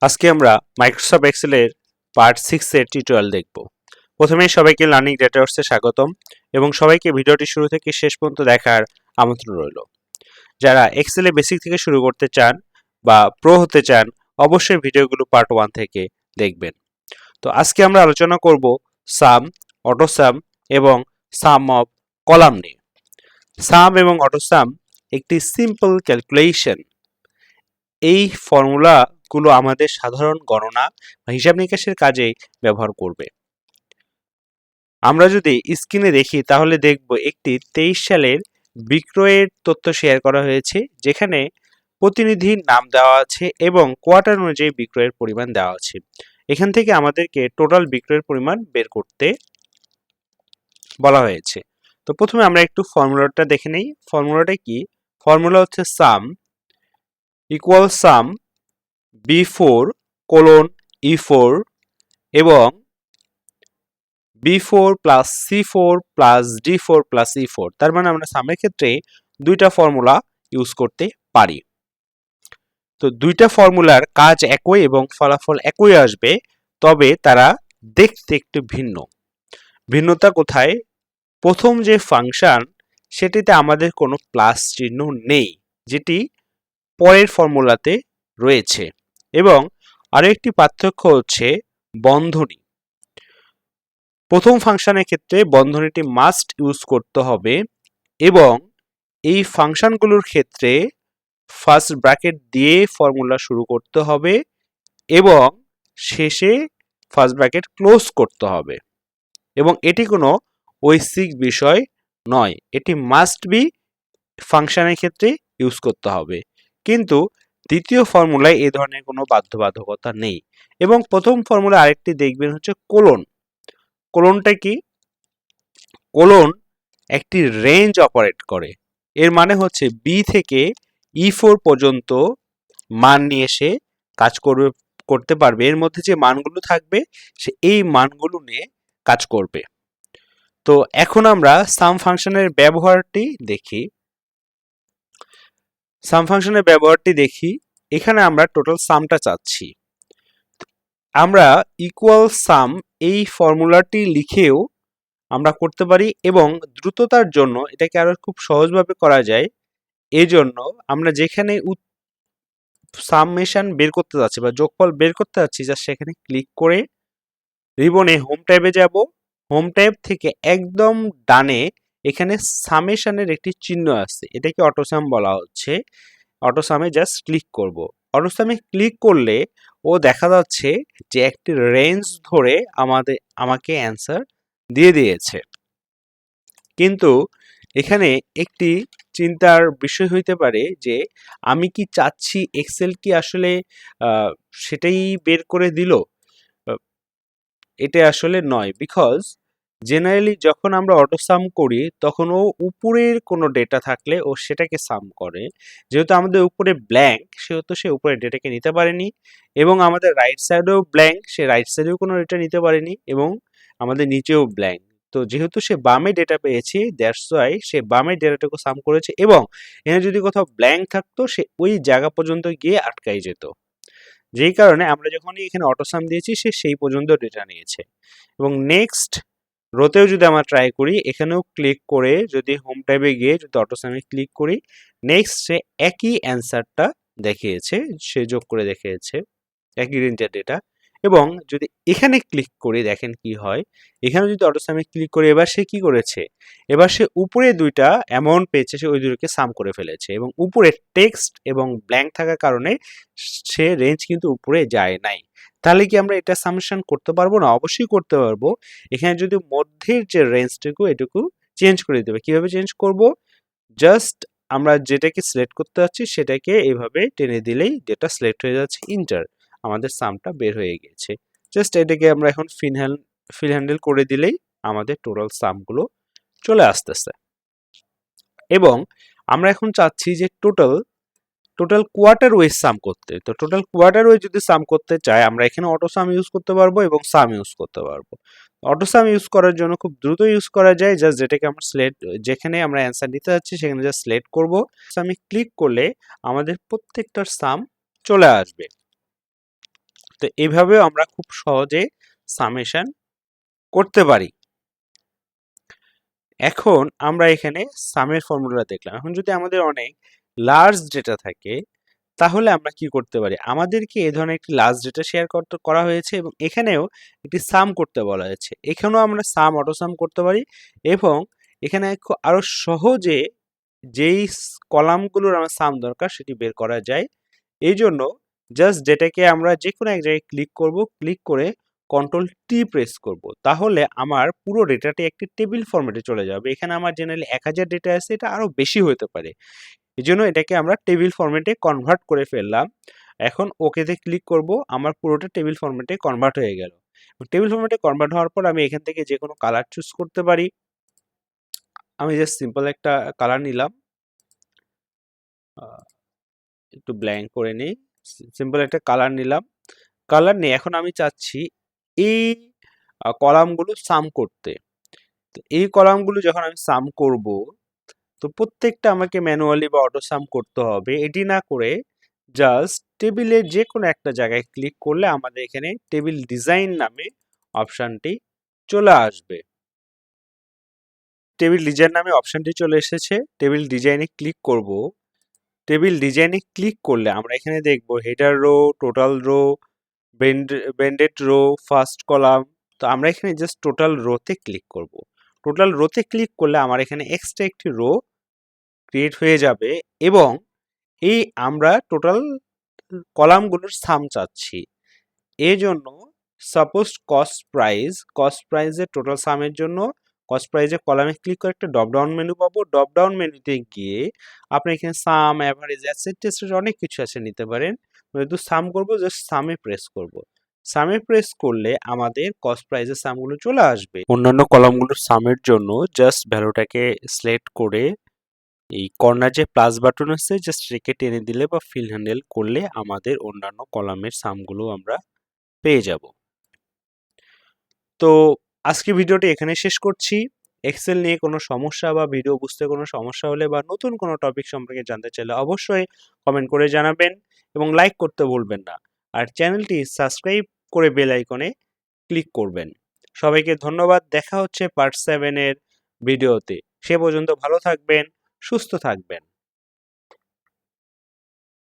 আজকে আমরা Microsoft এক্সেলের part 6 এর টিউটোরিয়াল দেখব। প্রথমেই সবাইকে লার্নিং ডেটাওয়ার্সে স্বাগতম এবং সবাইকে ভিডিওটি শুরু থেকে শেষ পর্যন্ত দেখার আমন্ত্রণ রইল। যারা এক্সেলে বেসিক থেকে শুরু করতে চান বা প্রো হতে চান অবশ্যই ভিডিওগুলো পার্ট 1 থেকে দেখবেন। তো আজকে আমরা আলোচনা করব সাম, অটোসাম এবং সাম অফ কলাম নিয়ে। সাম এবং অটোসাম একটি সিম্পল ক্যালকুলেশন। এই ফর্মুলাগুলো আমাদের সাধারণ গণনা বা হিসাব নিকাশের কাজে ব্যবহার করবে। আমরা যদি স্ক্রিনে দেখি তাহলে দেখব একটি 23 সালের বিক্রয়ের তথ্য শেয়ার করা হয়েছে, যেখানে প্রতিনিধির নাম দেওয়া আছে এবং কোয়ার্টার অনুযায়ী বিক্রয়ের পরিমাণ দেওয়া আছে। এখান থেকে আমাদেরকে টোটাল বিক্রয়ের পরিমাণ বের করতে বলা হয়েছে। তো প্রথমে আমরা একটু ফর্মুলাটা দেখে নেই। ফর্মুলাটা কি? ফর্মুলা হচ্ছে সাম ইকুয়াল সাম B4 কোলন E4 এবং B4 plus C4 plus D4 plus E4। তার মানে আমরা সামের ক্ষেত্রে দুইটা ফর্মুলা ইউজ করতে পারি। তো দুইটা ফর্মুলার কাজ একই এবং ফলাফল একই আসবে, তবে তারা দেখতে একটু ভিন্ন। ভিন্নতা কোথায়? প্রথম যে ফাংশন সেটিতে আমাদের কোনো প্লাস চিহ্ন নেই, যেটি পরের ফর্মুলাতে রয়েছে, এবং আরো একটি পার্থক্য হচ্ছে বন্ধনী। প্রথম ফাংশনের ক্ষেত্রে বন্ধনীটি মাস্ট ইউজ করতে হবে এবং এই ফাংশনগুলোর ক্ষেত্রে ফার্স্ট ব্র্যাকেট দিয়ে ফর্মুলা শুরু করতে হবে এবং শেষে ফার্স্ট ব্র্যাকেট ক্লোজ করতে হবে, এবং এটি কোনো ঐচ্ছিক বিষয় নয়, এটি মাস্ট বি ফাংশনের ক্ষেত্রে ইউজ করতে হবে। কিন্তু দ্বিতীয় ফর্মুলায় এই ধরনের কোনো বাধ্যবাধকতা নেই। এবং প্রথম ফর্মুলা আরেকটি দেখবেন হচ্ছে কোলন। কোলনটা কি? কোলন একটি রেঞ্জ অপারেট করে। এর মানে হচ্ছে বি থেকে E4 পর্যন্ত মান নিয়ে এসে কাজ করতে পারবে। এর মধ্যে যে মানগুলো থাকবে সে এই মানগুলো নিয়ে কাজ করবে। তো এখন আমরা সাম ফাংশনের ব্যবহারটি দেখি। সাম ফাংশনের ব্যবহারটি দেখি। এখানে আমরা টোটাল সামটা চাচ্ছি। আমরা ইকুয়াল সাম এই ফর্মুলাটি লিখেও আমরা করতে পারি, এবং দ্রুততার জন্য এটাকে আরো খুব সহজভাবে করা যায়। এজন্য আমরা যেখানে সামেশন বের করতে যাচ্ছি বা যোগফল বের করতে যাচ্ছি, যা সেখানে ক্লিক করে রিবনে হোম ট্যাবে যাব। হোম ট্যাব থেকে একদম ডানে এখানে সামেশনের একটি চিহ্ন আছে, এটাকে অটোসাম বলা হচ্ছে। অটোসামে জাস্ট ক্লিক করব। অটোসামে ক্লিক করলে ও দেখা যাচ্ছে যে একটি রেঞ্জ ধরে আমাকে অ্যান্সার দিয়ে দিয়েছে। কিন্তু এখানে একটি চিন্তার বিষয় হইতে পারে যে আমি কি চাচ্ছি এক্সেল কি আসলে সেটাই বের করে দিল? এটা আসলে নয়, বিকজ জেনারেলি যখন আমরা অটো সাম করি তখন ও উপরের কোনো ডেটা থাকলে ও সেটাকে সাম করে। যেহেতু আমাদের উপরে ব্ল্যাঙ্ক, সেহেতু সে উপরের ডেটাকে নিতে পারেনি, এবং আমাদের রাইট সাইডেও ব্ল্যাঙ্ক, সে রাইট সাইডেও কোনো ডেটা নিতে পারেনি, এবং আমাদের নিচেও ব্ল্যাঙ্ক। তো যেহেতু সে বামে ডেটা পেয়েছে, দ্যাটস ওয়াই সে বামে ডেটাটাকে সাম করেছে, এবং এখানে যদি কোথাও ব্ল্যাঙ্ক থাকতো সে ওই জায়গা পর্যন্ত গিয়ে আটকাই যেত। যেই কারণে আমরা যখনই এখানে অটোসাম দিয়েছি সে সেই পর্যন্ত ডেটা নিয়েছে। এবং নেক্সট রোতেও যদি আমরা ট্রাই করি, এখানেও ক্লিক করে যদি হোম ট্যাবে গিয়ে যদি অটোসামে ক্লিক করি, নেক্সট সে একই অ্যান্সারটা দেখিয়েছে, সে যোগ করে দেখিয়েছে একই রেঞ্জের ডেটা। এবং যদি এখানে ক্লিক করে দেখেন কি হয়, এখানে যদি অটোসামে ক্লিক করে এবার সে কি করেছে, এবার সে উপরে দুইটা অ্যামাউন্ট পেয়েছে, সে ওই দুটোকে সাম করে ফেলেছে, এবং উপরে টেক্সট এবং ব্ল্যাঙ্ক থাকার কারণে সে রেঞ্জ কিন্তু উপরে যায় নাই। তাহলে কি আমরা এটা সামেশন করতে পারবো না? অবশ্যই করতে পারবো। এখানে যদি মধ্যের যে রেঞ্জটুকু এটুকু চেঞ্জ করে দিতে হবে। কিভাবে চেঞ্জ করব? জাস্ট আমরা যেটাকে সিলেক্ট করতে যাচ্ছি সেটাকে এইভাবে টেনে দিলেই যেটা সিলেক্ট হয়ে যাচ্ছে, ইন্টার, আমাদের সামটা বের হয়ে গেছে। জাস্ট এটাকে আমরা এখন ফিল হ্যান্ডেল করে দিলেই আমাদের টোটাল সামগুলো চলে আসতেছে। এবং আমরা এখন চাচ্ছি যে টোটাল কোয়ার্টার ওয়াইজ সাম করতে। তো টোটাল কোয়ার্টার ওয়াইজ যদি সাম করতে চাই, আমরা এখানে অটো সাম ইউজ করতে পারবো এবং সাম ইউজ করতে পারবো। অটো সাম ইউজ করার জন্য খুব দ্রুত ইউজ করা যায়। জাস্ট যেটাকে আমরা যেখানে আমরা অ্যান্সার দিতে যাচ্ছি সেখানে জাস্ট সিলেক্ট করবো। সামে ক্লিক করলে আমাদের প্রত্যেকটার সাম চলে আসবে। তো এইভাবেও আমরা খুব সহজে সামেশন করতে পারি। এখন আমরা এখানে সামের ফর্মুলা দেখলাম। এখন যদি আমাদের অনেক লার্জ ডেটা থাকে তাহলে আমরা কি করতে পারি? আমাদেরকে এই ধরনের একটি লার্জ ডেটা শেয়ার করা হয়েছে এবং এখানেও একটি সাম করতে বলা হয়েছে। এখানেও আমরা সাম অটো সাম করতে পারি এবং এখানে আরো সহজে যেই কলামগুলোর আমার সাম দরকার সেটি বের করা যায়। এই জন্য জাস্ট ডেটাকে আমরা যে কোনো এক জায়গায় ক্লিক করব, ক্লিক করে কন্ট্রোল টি প্রেস করব, তাহলে আমার পুরো ডেটাটি একটি টেবিল ফরম্যাটে চলে যাবে। এখানে আমার জেনারেলি 1000 ডেটা আছে, এটা আরো বেশি হতে পারে। এই জন্য এটাকে আমরা টেবিল ফরম্যাটে কনভার্ট করে ফেললাম। এখন ওকেতে ক্লিক করব, আমার পুরোটা টেবিল ফরম্যাটে কনভার্ট হয়ে গেল। টেবিল ফরম্যাটে কনভার্ট হওয়ার পর আমি এখান থেকে যে কোনো কালার চুজ করতে পারি। আমি জাস্ট সিম্পল একটা কালার নিলাম, একটু ব্ল্যাঙ্ক করে নিই। সিম্পল একটা কালার নিলাম, কালার নিয়ে এখন আমি চাচ্ছি এই কলামগুলো সাম করতে। তো এই কলামগুলো যখন আমি সাম করব, তো প্রত্যেকটা আমাকে ম্যানুয়ালি বা অটো সাম করতে হবে। এটি না করে জাস্ট টেবিলের যে কোনো একটা জায়গায় ক্লিক করলে আমাদের এখানে টেবিল ডিজাইন নামে অপশানটি চলে আসবে। টেবিল ডিজাইন নামে অপশানটি চলে এসেছে। টেবিল ডিজাইনে ক্লিক করব। টেবিল ডিজাইনে ক্লিক করলে আমরা এখানে দেখব header row, total row, banded row, first column. তো আমরা এখানে জাস্ট টোটাল রোতে ক্লিক করব। টোটাল রোতে ক্লিক করলে আমার এখানে এক্সট্রা একটি রো ক্রিয়েট হয়ে যাবে এবং এই আমরা টোটাল কলামগুলোর সাম চাচ্ছি। এই জন্য সাপোজ কস্ট প্রাইজের টোটাল সামের জন্য কস্ট প্রাইজের কলামে ক্লিক করে একটা ড্রপ ডাউন মেনু পাবো। ড্রপ ডাউন মেনুতে গিয়ে আপনি এখানে সাম, অ্যাভারেজ, অ্যাসেট টেস্ট অনেক কিছু আছে, নিতে পারেন। যেহেতু সাম করবো, জাস্ট সামে প্রেস করব। সামে প্রেস করলে আমাদের কস্ট প্রাইজের সামগুলো চলে আসবে। অন্যান্য কলামগুলোর সামের জন্য জাস্ট ভ্যালুটাকে সিলেক্ট করে এই কর্নার যে প্লাস বাটন আছে জাস্ট রেখে টেনে দিলে বা ফিল হ্যান্ডেল করলে আমাদের অন্যান্য কলামের সামগুলো আমরা পেয়ে যাব। তো আজকে ভিডিওটি এখানে শেষ করছি। এক্সেল নিয়ে কোনো সমস্যা বা ভিডিও বুঝতে কোনো সমস্যা হলে বা নতুন কোনো টপিক সম্পর্কে জানতে চাইলে অবশ্যই কমেন্ট করে জানাবেন এবং লাইক করতে ভুলবেন না। আর চ্যানেলটি সাবস্ক্রাইব করে বেল আইকনে ক্লিক করবেন। সবাইকে ধন্যবাদ। দেখা হচ্ছে পার্ট 7 এর ভিডিওতে। সে পর্যন্ত ভালো থাকবেন, সুস্থ থাকবেন।